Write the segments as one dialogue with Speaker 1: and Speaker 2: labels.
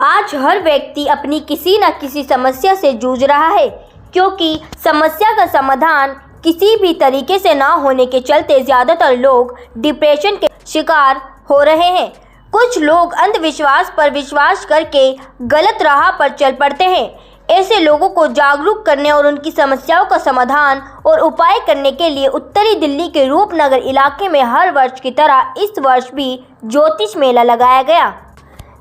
Speaker 1: आज हर व्यक्ति अपनी किसी न किसी समस्या से जूझ रहा है, क्योंकि समस्या का समाधान किसी भी तरीके से ना होने के चलते ज़्यादातर लोग डिप्रेशन के शिकार हो रहे हैं। कुछ लोग अंधविश्वास पर विश्वास करके गलत राह पर चल पड़ते हैं। ऐसे लोगों को जागरूक करने और उनकी समस्याओं का समाधान और उपाय करने के लिए उत्तरी दिल्ली के रूपनगर इलाके में हर वर्ष की तरह इस वर्ष भी ज्योतिष मेला लगाया गया,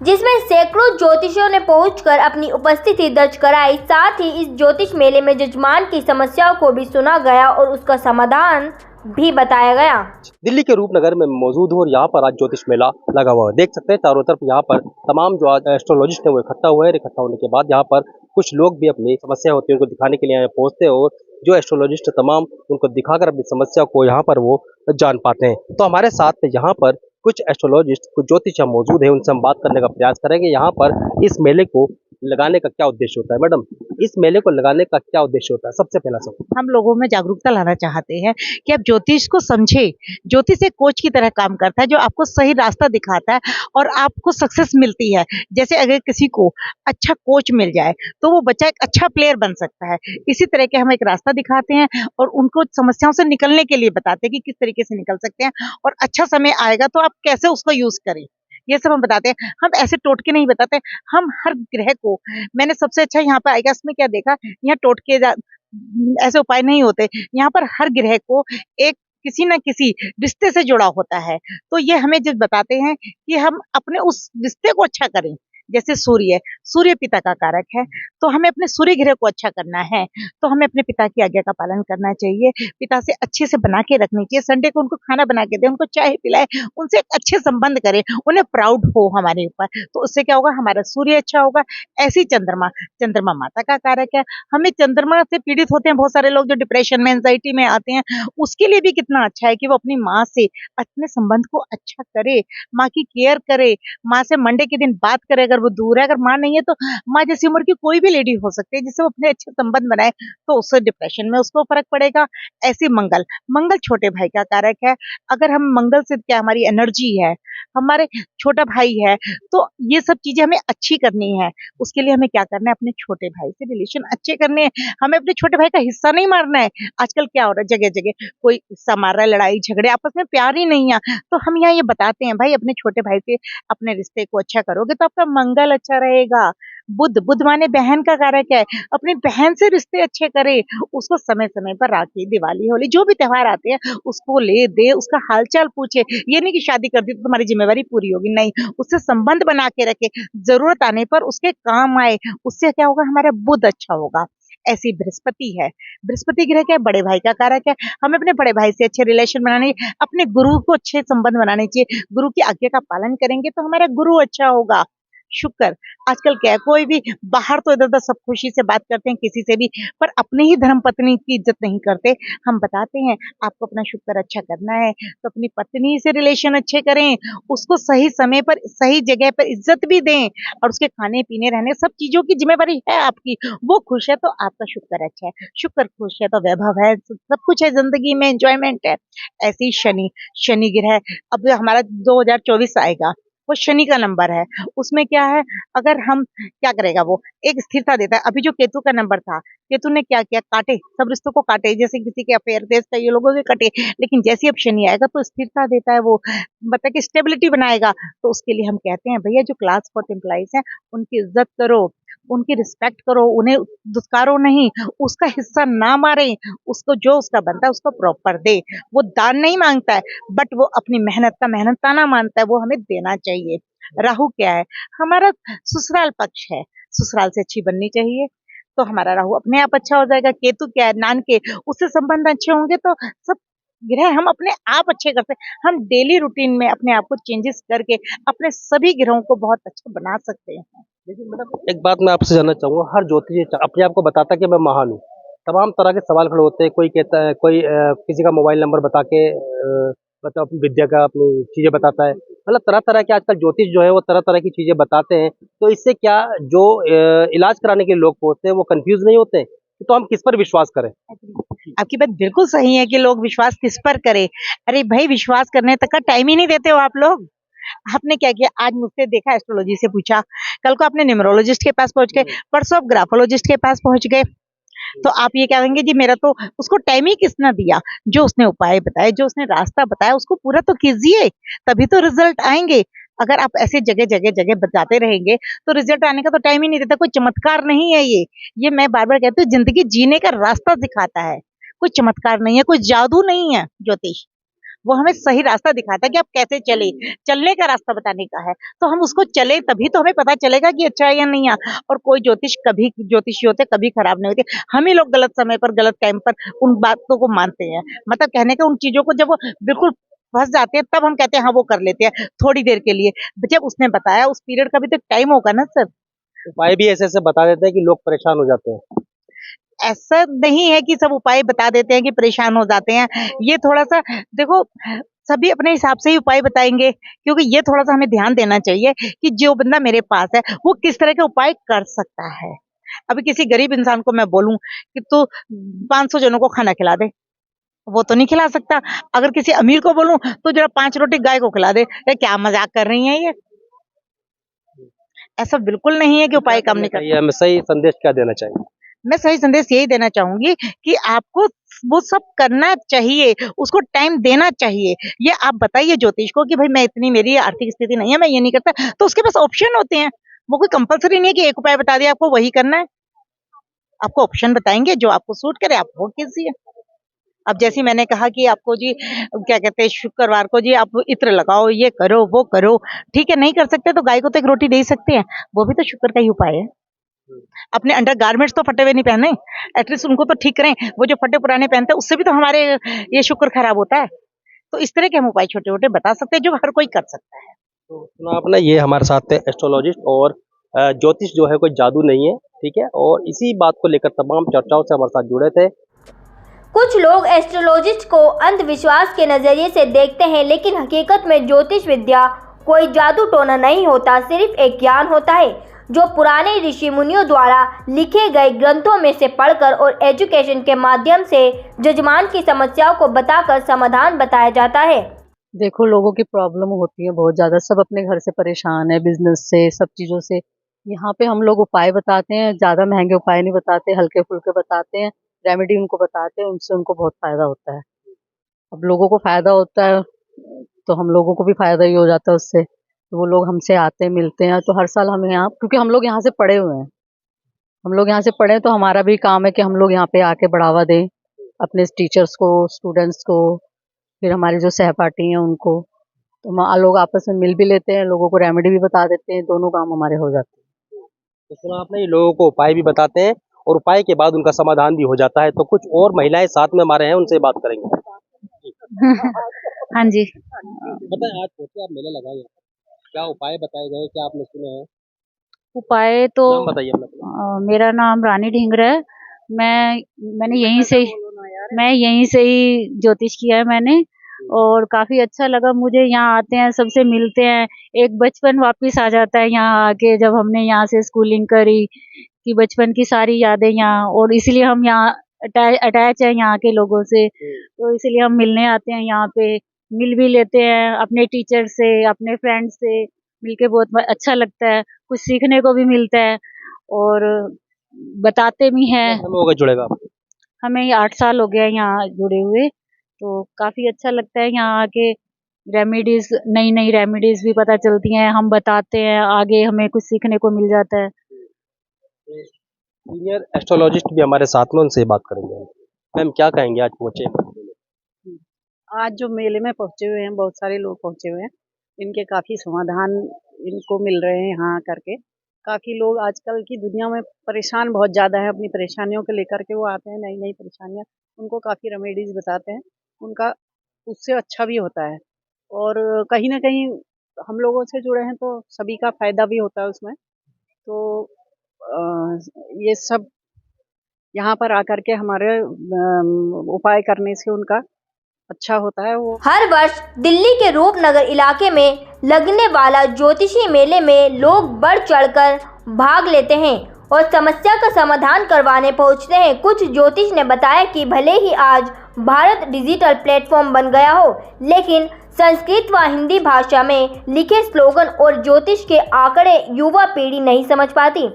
Speaker 1: जिसमें सैकड़ों ज्योतिषियों ने पहुंचकर अपनी उपस्थिति दर्ज कराई। साथ ही इस ज्योतिष मेले में जजमान की समस्याओं को भी सुना गया और उसका समाधान भी बताया गया।
Speaker 2: दिल्ली के रूपनगर में मौजूद हूँ और यहाँ पर आज ज्योतिष मेला लगा हुआ है। देख सकते हैं चारों तरफ यहाँ पर तमाम जो आज एस्ट्रोलॉजिस्ट है वो इकट्ठा हुए हैं। इकट्ठा होने के बाद यहाँ पर कुछ लोग भी अपनी समस्या होती है उनको दिखाने के लिए यहाँ पहुँचते हैं और जो एस्ट्रोलॉजिस्ट तमाम उनको दिखाकर अपनी समस्या को यहाँ पर वो जान पाते हैं। तो हमारे साथ यहाँ पर कुछ एस्ट्रोलॉजिस्ट, कुछ ज्योतिषी मौजूद है, उनसे हम बात करने का प्रयास करेंगे। यहाँ पर इस मेले को लगाने का क्या उद्देश्य होता है? मैडम, इस मेले को लगाने का क्या उद्देश्य होता है? सबसे पहला सब
Speaker 3: हम लोगों में जागरूकता लाना चाहते हैं कि आप ज्योतिष को समझे। ज्योतिष एक कोच की तरह काम करता है जो आपको सही रास्ता दिखाता है और आपको सक्सेस मिलती है। जैसे अगर किसी को अच्छा कोच मिल जाए तो वो बच्चा एक अच्छा प्लेयर बन सकता है। इसी तरह के हम एक रास्ता दिखाते हैं और उनको समस्याओं से निकलने के लिए बताते हैं कि किस तरीके से निकल सकते हैं और अच्छा समय आएगा तो आप कैसे उसको यूज करें, ये सब हम बताते हैं। हम ऐसे टोटके नहीं बताते, हम हर ग्रह को, मैंने सबसे अच्छा यहाँ पर आएगा इसमें क्या देखा, यहाँ टोटके ऐसे उपाय नहीं होते, यहाँ पर हर ग्रह को एक किसी न किसी रिश्ते से जुड़ा होता है। तो ये हमें जब बताते हैं कि हम अपने उस रिश्ते को अच्छा करें। जैसे सूर्य पिता का कारक है, तो हमें अपने सूर्य ग्रह को अच्छा करना है, तो हमें अपने पिता की आज्ञा का पालन करना चाहिए। पिता से अच्छे से बना के रखनी चाहिए। संडे को उनको खाना बना के दे, उनको चाय पिलाए, उनसे एक अच्छे संबंध करें, उन्हें प्राउड हो हमारे ऊपर। तो उससे क्या होगा, हमारा सूर्य अच्छा होगा। ऐसी चंद्रमा माता का कारक है। हमें चंद्रमा से पीड़ित होते हैं बहुत सारे लोग जो डिप्रेशन में, एंजाइटी में आते हैं, उसके लिए भी कितना अच्छा है कि वो अपनी माँ से अपने संबंध को अच्छा करे, माँ की केयर करे, माँ से मंडे के दिन बात करे। अगर वो दूर है, अगर माँ नहीं है तो माँ जैसी उम्र की कोई भी लेडी हो सकती है जिससे वो अपने अच्छे संबंध बनाए, तो उससे डिप्रेशन में उसको फर्क पड़ेगा। ऐसे मंगल छोटे भाई का कारक है। अगर हम मंगल से, क्या हमारी एनर्जी है, हमारे छोटा भाई है, तो ये सब चीजें हमें अच्छी करनी है। उसके लिए हमें क्या करना है, अपने छोटे भाई से रिलेशन अच्छे करने हैं। हमें अपने छोटे भाई का हिस्सा नहीं मारना है। आजकल क्या हो रहा है, जगह जगह कोई हिस्सा मार रहा है, लड़ाई झगड़े, आपस में प्यार ही नहीं है। तो हम यहाँ ये बताते हैं, भाई अपने छोटे भाई से अपने रिश्ते को अच्छा करोगे तो आपका मंगल अच्छा रहेगा। बुध माने बहन का कारक है। अपनी बहन से रिश्ते अच्छे करे, उसको समय समय पर राखी, दिवाली, होली, जो भी त्योहार आते हैं उसको ले दे, उसका हालचाल पूछे। ये नहीं कि शादी कर दी तो तुम्हारी जिम्मेवारी पूरी होगी, नहीं, उससे संबंध बना के रखे, जरूरत आने पर उसके काम आए। उससे क्या होगा, हमारा बुध अच्छा होगा। ऐसी बृहस्पति है। बृहस्पति ग्रह क्या है, बड़े भाई का कारक है। हमें अपने बड़े भाई से अच्छे रिलेशन बनाने, अपने गुरु को अच्छे संबंध बनाने चाहिए। गुरु की आज्ञा का पालन करेंगे तो हमारा गुरु अच्छा होगा। शुक्र, आजकल क्या है, कोई भी बाहर तो इधर उधर सब खुशी से बात करते हैं किसी से भी, पर अपनी ही धर्म पत्नी की इज्जत नहीं करते। हम बताते हैं आपको अपना शुक्र अच्छा करना है तो अपनी पत्नी से रिलेशन अच्छे करें, उसको सही समय पर सही जगह पर इज्जत भी दें और उसके खाने पीने रहने सब चीजों की जिम्मेवारी है आपकी। वो खुश है तो आपका शुक्र अच्छा है, शुक्र खुश है तो वैभव है, सब कुछ है जिंदगी में, एंजॉयमेंट है। ऐसे ही शनि ग्रह, अब हमारा 2024 आएगा, वो शनि का नंबर है। उसमें क्या है, अगर हम क्या करेगा, वो एक स्थिरता देता है। अभी जो केतु का नंबर था, केतु ने क्या किया, काटे, सब रिश्तों को काटे। जैसे किसी के अफेयर थे, कई लोगों के कटे, लेकिन जैसे अब शनि आएगा तो स्थिरता देता है, वो मतलब कि स्टेबिलिटी बनाएगा। तो उसके लिए हम कहते हैं, भैया जो क्लास 4 एम्प्लॉइज हैं उनकी इज्जत करो, उनकी रिस्पेक्ट करो, उन्हें दुत्कारो नहीं, उसका हिस्सा ना मारे, उसको जो उसका बनता है उसको प्रॉपर दे। वो दान नहीं मांगता है, बट वो अपनी मेहनत का मेहनताना मानता है, वो हमें देना चाहिए। राहु क्या है, हमारा ससुराल पक्ष है, ससुराल से अच्छी बननी चाहिए तो हमारा राहु अपने आप अच्छा हो जाएगा। केतु क्या है, नान के, उससे संबंध अच्छे होंगे तो सब ग्रह हम अपने आप अच्छे करते हैं। हम डेली रूटीन में अपने आप को चेंजेस करके अपने सभी ग्रहों को बहुत अच्छा बना सकते हैं।
Speaker 2: लेकिन मैडम, एक बात मैं आपसे जानना चाहूँगा, हर ज्योतिषी अपने आप को बताता है कि मैं महान हूँ। तमाम तरह के सवाल खड़े होते हैं। कोई कहता है, कोई किसी का मोबाइल नंबर बता के मतलब अपनी विद्या का, अपनी चीज़ें बताता है। मतलब तरह तरह के आजकल ज्योतिष जो है वो तरह तरह की चीज़ें बताते हैं। तो इससे क्या जो इलाज कराने के लोग होते हैं वो कंफ्यूज नहीं होते? तो हम किस पर विश्वास करें?
Speaker 3: आपकी बात बिल्कुल सही है कि लोग विश्वास किस पर करें। अरे भाई, विश्वास करने तक का टाइम ही नहीं देते हो आप लोग। आपने क्या किया, आज मुझसे देखा एस्ट्रोलॉजी से पूछा, कल को आपने न्यूमरोलॉजिस्ट के पास पहुंच गए, परसों आप ग्राफोलॉजिस्ट के पास पहुंच गए, तो आप ये कहेंगे जी मेरा तो उसको टाइम ही किसने दिया, जो उसने उपाय बताए, जो उसने रास्ता बताया उसको पूरा तो कीजिए, तभी तो रिजल्ट आएंगे। अगर आप ऐसे जगह जगह जगह बताते रहेंगे तो रिजल्ट आने का तो टाइम ही नहीं देता। कोई चमत्कार नहीं है ये मैं बार बार कहती हूँ, जिंदगी जीने का रास्ता दिखाता है, कोई चमत्कार नहीं है, कोई जादू नहीं है ज्योतिष। वो हमें सही रास्ता दिखाता है कि आप कैसे चले, चलने का रास्ता बताने का है, तो हम उसको चले तभी तो हमें पता चलेगा कि अच्छा है या नहीं है। और कोई ज्योतिषी होते कभी खराब नहीं होते। हम ही लोग गलत समय पर गलत टाइम पर उन बातों को मानते हैं, मतलब कहने का उन चीजों को जब वो बिल्कुल फंस जाते हैं तब हम कहते हैं हाँ वो कर लेते हैं थोड़ी देर के लिए, जब उसने बताया उस पीरियड का भी तो टाइम होगा ना सर।
Speaker 2: उपाय भी ऐसे ऐसे बता देते हैं कि लोग परेशान हो जाते हैं।
Speaker 3: ऐसा नहीं है कि सब उपाय बता देते हैं कि परेशान हो जाते हैं, ये थोड़ा सा देखो सभी अपने हिसाब से ही उपाय बताएंगे, क्योंकि ये थोड़ा सा हमें ध्यान देना चाहिए कि जो बंदा मेरे पास है वो किस तरह के उपाय कर सकता है। अभी किसी गरीब इंसान को मैं बोलूं कि तू 500 जनों को खाना खिला दे, वो तो नहीं खिला सकता। अगर किसी अमीर को बोलूं तो जरा 5 रोटी गाय को खिला दे, ये क्या मजाक कर रही है ये। ऐसा बिल्कुल नहीं है कि उपाय काम नहीं कर।
Speaker 2: हमें सही संदेश क्या देना चाहिए?
Speaker 3: मैं सही संदेश यही देना चाहूंगी कि आपको वो सब करना चाहिए, उसको टाइम देना चाहिए। ये आप बताइए ज्योतिष को कि भाई मैं इतनी, मेरी आर्थिक स्थिति नहीं है, मैं ये नहीं करता, तो उसके पास ऑप्शन होते हैं। वो कोई कंपलसरी नहीं है कि एक उपाय बता दिया आपको वही करना है। आपको ऑप्शन बताएंगे, जो आपको सूट करे आप वो कीजिए। अब जैसे मैंने कहा कि आपको जी क्या कहते हैं, शुक्रवार को जी आप इत्र लगाओ, ये करो वो करो, ठीक है, नहीं कर सकते तो गाय को तो एक रोटी दे ही सकते हैं, वो भी तो शुक्र का ही उपाय है। अपने अंडर गारमेंट्स तो फटे हुए नहीं पहने, एटलीस्ट उनको तो ठीक करें। वो जो फटे पुराने पहनते हैं उससे भी तो हमारे ये शुक्र खराब होता है। तो इस तरह के हम उपाय छोटे छोटे बता सकते हैं जो हर कोई कर सकता है।
Speaker 2: तो सुना आपने, ये हमारे साथ है एस्ट्रोलॉजिस्ट, और ज्योतिष जो है कोई जादू नहीं है, ठीक है। और इसी बात को लेकर तमाम चर्चाओं से हमारे साथ जुड़े थे।
Speaker 1: कुछ लोग एस्ट्रोलॉजिस्ट को अंधविश्वास के नज़रिए से देखते हैं, लेकिन हकीकत में ज्योतिष विद्या कोई जादू टोना नहीं होता, सिर्फ एक ज्ञान होता है जो पुराने ऋषि मुनियों द्वारा लिखे गए ग्रंथों में से पढ़कर और एजुकेशन के माध्यम से जजमान की समस्याओं को बताकर समाधान बताया जाता है।
Speaker 4: देखो, लोगों की प्रॉब्लम होती है बहुत ज़्यादा, सब अपने घर से परेशान है, बिजनेस से, सब चीज़ों से। यहाँ पे हम लोग उपाय बताते हैं, ज़्यादा महंगे उपाय नहीं बताते, हल्के फुल्के बताते हैं, रेमेडी उनको बताते हैं, उनसे उनको बहुत फ़ायदा होता है। अब लोगों को फ़ायदा होता है तो हम लोगों को भी फ़ायदा ही हो जाता है उससे, तो वो लोग हमसे आते हैं, मिलते हैं। तो हर साल हम यहाँ, क्योंकि हम लोग यहाँ से पढ़े हुए हैं, हम लोग यहाँ से पढ़े, तो हमारा भी काम है कि हम लोग यहाँ पे आके बढ़ावा दें अपने टीचर्स को, स्टूडेंट्स को, फिर हमारे जो सहपाठी हैं उनको। तो लोग आपस में मिल भी लेते हैं, लोगों को रेमेडी भी बता देते हैं, दोनों काम हमारे हो जाते हैं।
Speaker 2: तो सुना आपने, ये लोगों को उपाय भी बताते हैं और उपाय के बाद उनका समाधान भी हो जाता है। तो कुछ और महिलाएं साथ में हमारे हैं, उनसे बात करेंगे।
Speaker 5: हाँ जी,
Speaker 2: बताएं, आज सोचे आप मेला लगाए हैं, क्या उपाय बताए गए, क्या आपने सुने हैं?
Speaker 5: उपाय तो
Speaker 2: नाम बताइए अपना।
Speaker 5: मेरा नाम रानी ढिंगरा है। मैंने यहीं से ही ज्योतिष किया है मैंने, और काफी अच्छा लगा मुझे। यहाँ आते हैं, सबसे मिलते हैं, एक बचपन वापस आ जाता है यहाँ आके, जब हमने यहाँ से स्कूलिंग करी कि बचपन की सारी यादें यहाँ, और इसलिए हम यहाँ अटैच है यहाँ के लोगों से, तो इसलिए हम मिलने आते हैं यहाँ पे, मिल भी लेते हैं अपने टीचर से, अपने फ्रेंड से मिलके बहुत अच्छा लगता है, कुछ सीखने को भी मिलता है और बताते भी हैं।
Speaker 2: होगा जुड़ेगा आपको?
Speaker 5: हमें 8 साल हो गया यहाँ जुड़े हुए, तो काफी अच्छा लगता है यहाँ आके। रेमेडीज, नई नई रेमेडीज भी पता चलती हैं, हम बताते हैं, आगे हमें कुछ सीखने को मिल जाता है।
Speaker 2: सीनियर एस्ट्रोलॉजिस्ट भी हमारे साथ में, उनसे बात करेंगे। मैम, क्या कहेंगे, आज पहुंचे?
Speaker 4: आज जो मेले में पहुंचे हुए हैं, बहुत सारे लोग पहुंचे हुए हैं, इनके काफ़ी समाधान इनको मिल रहे हैं यहाँ करके। काफ़ी लोग आजकल की दुनिया में परेशान बहुत ज़्यादा है, अपनी परेशानियों को लेकर के वो आते हैं, नई नई परेशानियाँ, उनको काफ़ी रेमेडीज़ बताते हैं, उनका उससे अच्छा भी होता है। और कहीं ना कहीं हम लोगों से जुड़े हैं तो सभी का फ़ायदा भी होता है उसमें। तो ये सब यहाँ पर आकर के हमारे उपाय करने से उनका अच्छा होता है। वो
Speaker 1: हर वर्ष दिल्ली के रूपनगर इलाके में लगने वाला ज्योतिषी मेले में लोग बढ़ चढ़कर भाग लेते हैं और समस्या का समाधान करवाने पहुंचते हैं। कुछ ज्योतिष ने बताया कि भले ही आज भारत डिजिटल प्लेटफॉर्म बन गया हो, लेकिन संस्कृत व हिंदी भाषा में लिखे स्लोगन और ज्योतिष के आंकड़े युवा पीढ़ी नहीं समझ पाती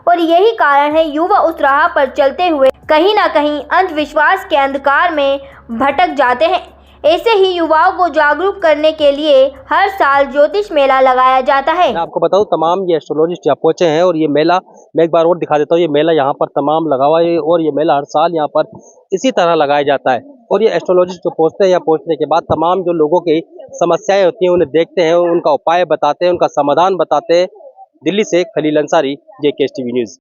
Speaker 1: और यही कारण है युवा उस राह पर चलते हुए कहीं ना कहीं अंधविश्वास के अंधकार में भटक जाते हैं। ऐसे ही युवाओं को जागरूक करने के लिए हर साल ज्योतिष मेला लगाया जाता है।
Speaker 2: मैं आपको बताऊं तमाम ये एस्ट्रोलॉजिस्ट यहाँ पहुंचे हैं और ये मेला मैं एक बार और दिखा देता हूँ। ये मेला यहाँ पर तमाम लगा हुआ है और ये मेला हर साल यहाँ पर इसी तरह लगाया जाता है और ये एस्ट्रोलॉजिस्ट जो पहुंचते हैं यहाँ पहुंचने के बाद तमाम जो लोगों की समस्याएं होती हैं उन्हें देखते हैं, उनका उपाय बताते हैं, उनका समाधान बताते हैं। दिल्ली से Khalil Ansari, JKS TV news.